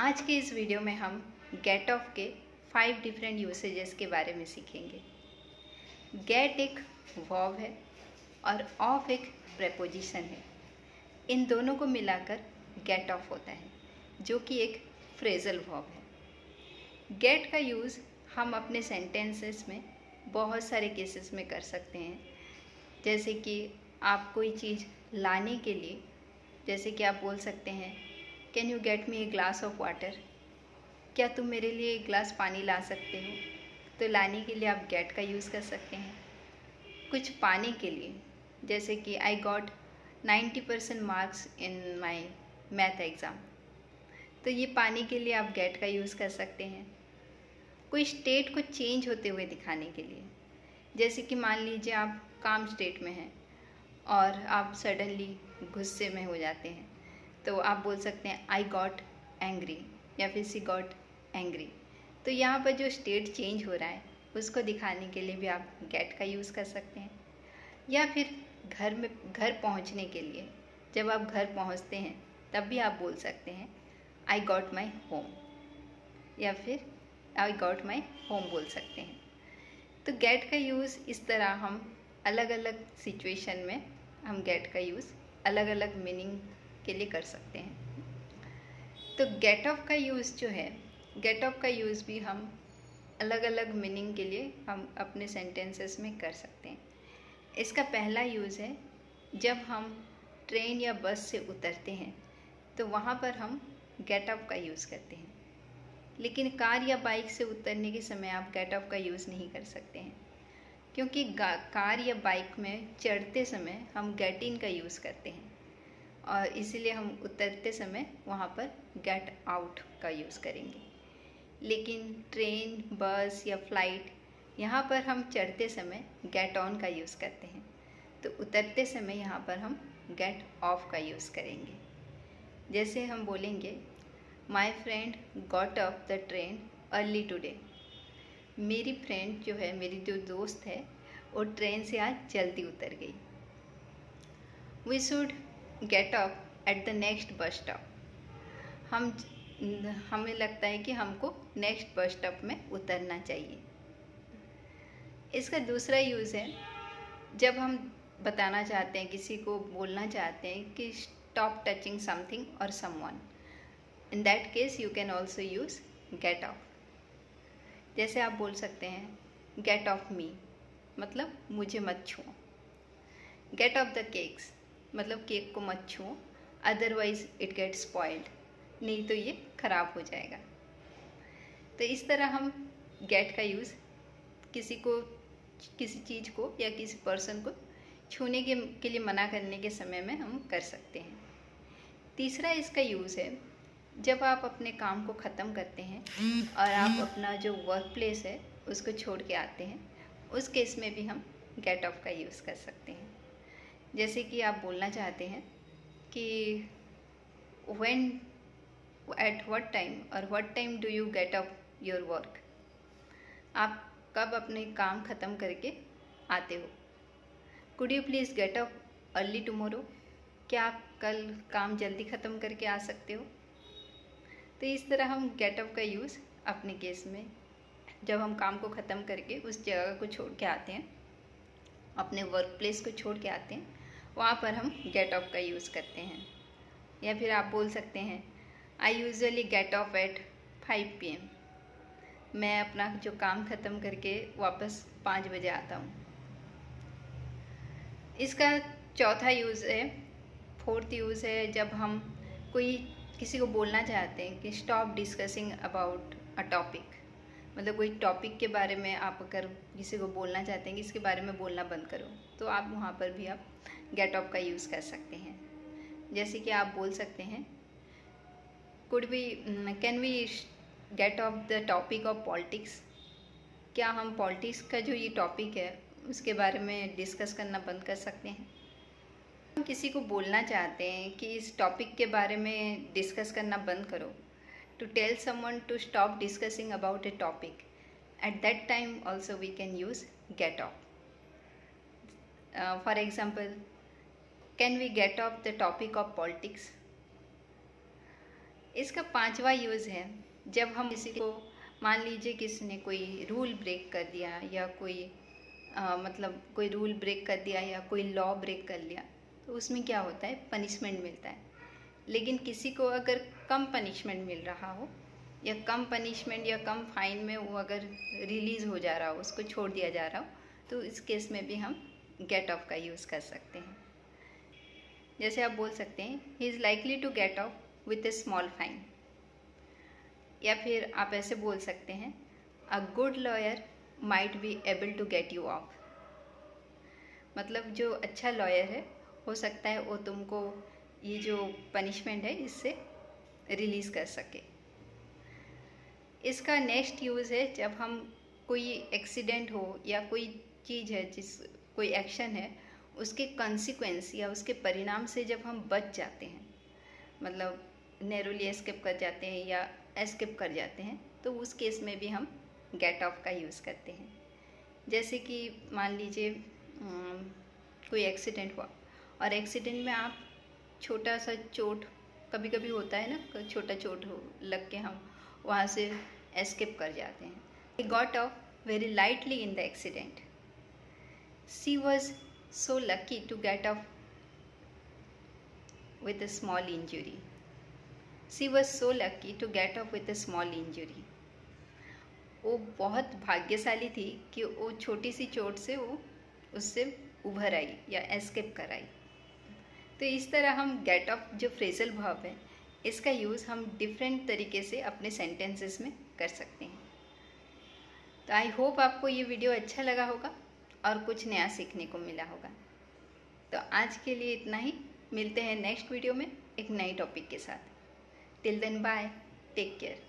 आज के इस वीडियो में हम गेट ऑफ के 5 डिफरेंट यूसेजेस के बारे में सीखेंगे। गेट एक वर्ब है और ऑफ एक प्रेपोजिशन है। इन दोनों को मिलाकर गेट ऑफ होता है, जो कि एक फ्रेजल वर्ब है। गेट का यूज़ हम अपने सेंटेंसेस में बहुत सारे केसेस में कर सकते हैं। जैसे कि आप कोई चीज़ लाने के लिए, जैसे कि आप बोल सकते हैं, can you get me a glass of water? क्या तुम मेरे लिए एक ग्लास पानी ला सकते हो? तो लाने के लिए आप गेट का यूज़ कर सकते हैं। कुछ पाने के लिए, जैसे कि I got 90% marks in my math exam, तो ये पाने के लिए आप गेट का यूज़ कर सकते हैं। कोई स्टेट को चेंज होते हुए दिखाने के लिए, जैसे कि मान लीजिए आप काम स्टेट में हैं और आप सडनली गुस्से में हो जाते हैं, तो आप बोल सकते हैं आई गॉट एंग्री या फिर सी गॉट एंग्री। तो यहाँ पर जो स्टेट चेंज हो रहा है उसको दिखाने के लिए भी आप गेट का यूज़ कर सकते हैं। या फिर घर पहुँचने के लिए, जब आप घर पहुँचते हैं तब भी आप बोल सकते हैं आई गॉट माई होम, या फिर आई गॉट माई होम बोल सकते हैं। तो गेट का यूज़ इस तरह हम अलग अलग सिचुएशन में हम गेट का यूज़ अलग अलग मीनिंग के लिए कर सकते हैं। तो गेट ऑफ का यूज़ जो है, गेट ऑफ का यूज़ भी हम अलग अलग मीनिंग के लिए हम अपने सेंटेंसेस में कर सकते हैं। इसका पहला यूज़ है जब हम ट्रेन या बस से उतरते हैं, तो वहाँ पर हम गेट ऑफ का यूज़ करते हैं। लेकिन कार या बाइक से उतरने के समय आप गेट ऑफ का यूज़ नहीं कर सकते हैं, क्योंकि कार या बाइक में चढ़ते समय हम गेट इन का यूज़ करते हैं और इसीलिए हम उतरते समय वहाँ पर गेट आउट का यूज़ करेंगे। लेकिन ट्रेन, बस या फ्लाइट, यहाँ पर हम चढ़ते समय गेट ऑन का यूज़ करते हैं, तो उतरते समय यहाँ पर हम गेट ऑफ का यूज़ करेंगे। जैसे हम बोलेंगे my friend got off the train early today. मेरी फ्रेंड जो है, मेरी जो दोस्त है, वो ट्रेन से आज जल्दी उतर गई। We should get off at the next bus stop. हमें लगता है कि हमको नेक्स्ट बस स्टॉप में उतरना चाहिए। इसका दूसरा यूज़ है जब हम बताना चाहते हैं, किसी को बोलना चाहते हैं कि stop touching something or someone. In that case you can also use get off. जैसे आप बोल सकते हैं गेट ऑफ मी, मतलब मुझे मत छुओ। गेट ऑफ द केक्स, मतलब केक को मत छुओ, अदरवाइज इट गेट स्पॉइल्ड, नहीं तो ये ख़राब हो जाएगा। तो इस तरह हम गेट का यूज़ किसी चीज़ को या किसी पर्सन को छूने के लिए मना करने के समय में हम कर सकते हैं। तीसरा इसका यूज़ है जब आप अपने काम को ख़त्म करते हैं और आप अपना जो वर्क प्लेस है उसको छोड़ के आते हैं, उस केस में भी हम गेट ऑफ का यूज़ कर सकते हैं। जैसे कि आप बोलना चाहते हैं कि व्हेन, एट व्हाट टाइम और what time do you get of your work. आप कब अपने काम ख़त्म करके आते हो? Could you please get of early tomorrow. क्या आप कल काम जल्दी ख़त्म करके आ सकते हो? तो इस तरह हम गेट ऑफ का यूज़ अपने केस में, जब हम काम को ख़त्म करके उस जगह को छोड़ के आते हैं, अपने वर्क प्लेस को छोड़ के आते हैं, वहाँ पर हम गेट ऑफ का यूज़ करते हैं। या फिर आप बोल सकते हैं I usually get off at 5 PM। मैं अपना जो काम ख़त्म करके वापस 5 बजे आता हूँ। इसका चौथा यूज़ है, फोर्थ यूज़ है जब हम किसी को बोलना चाहते हैं कि stop discussing about a topic. मतलब कोई टॉपिक के बारे में आप अगर किसी को बोलना चाहते हैं कि इसके बारे में बोलना बंद करो, तो आप वहाँ पर भी आप गेट ऑफ का यूज़ कर सकते हैं। जैसे कि आप बोल सकते हैं can we get off the topic of politics. क्या हम पॉलिटिक्स का जो ये टॉपिक है उसके बारे में डिस्कस करना बंद कर सकते हैं? हम किसी को बोलना चाहते हैं कि इस टॉपिक के बारे में डिस्कस करना बंद करो, to tell someone to stop discussing about a topic, at that time also we can use get off. For example, can we get off the topic of politics? इसका पांचवा यूज़ है, जब हम किसी को, मान लीजिए किसी ने कोई रूल ब्रेक कर दिया या कोई मतलब कोई रूल ब्रेक कर दिया या कोई लॉ ब्रेक कर लिया, तो उसमें क्या होता है, पनिशमेंट मिलता है। लेकिन किसी को अगर कम पनिशमेंट मिल रहा हो या कम पनिशमेंट या कम फाइन में वो अगर रिलीज़ हो जा रहा हो, उसको छोड़ दिया जा रहा हो, तो इस केस में भी हम गेट ऑफ का यूज़ कर सकते हैं। जैसे आप बोल सकते हैं, he is likely to get off with a small fine. या फिर आप ऐसे बोल सकते हैं, a good lawyer might be able to get you off. मतलब जो अच्छा लॉयर है, हो सकता है वो तुमको ये जो पनिशमेंट है इससे रिलीज़ कर सके। इसका नेक्स्ट यूज़ है, जब हम कोई एक्सीडेंट हो या कोई चीज़ है, कोई एक्शन है, उसके कॉन्सिक्वेंस या उसके परिणाम से जब हम बच जाते हैं, मतलब नैरोली एस्केप कर जाते हैं या एस्केप कर जाते हैं, तो उस केस में भी हम गेट ऑफ का यूज़ करते हैं। जैसे कि मान लीजिए कोई एक्सीडेंट हुआ और एक्सीडेंट में आप छोटा सा चोट, कभी कभी होता है ना, छोटा चोट हो लग के हम वहाँ से एस्केप कर जाते हैं। He got off very lightly in the accident. She was so lucky to get off with a small injury. She was so lucky to get off with a small injury. वो बहुत भाग्यशाली थी कि वो छोटी सी चोट से वो उससे उभर आई या एस्केप कर आई। तो इस तरह हम गेट ऑफ जो फ्रेजल वर्ब है, इसका यूज़ हम डिफरेंट तरीके से अपने सेंटेंसेस में कर सकते हैं। तो आई होप आपको ये वीडियो अच्छा लगा होगा और कुछ नया सीखने को मिला होगा। तो आज के लिए इतना ही, मिलते हैं नेक्स्ट वीडियो में एक नई टॉपिक के साथ। Till then bye, take care.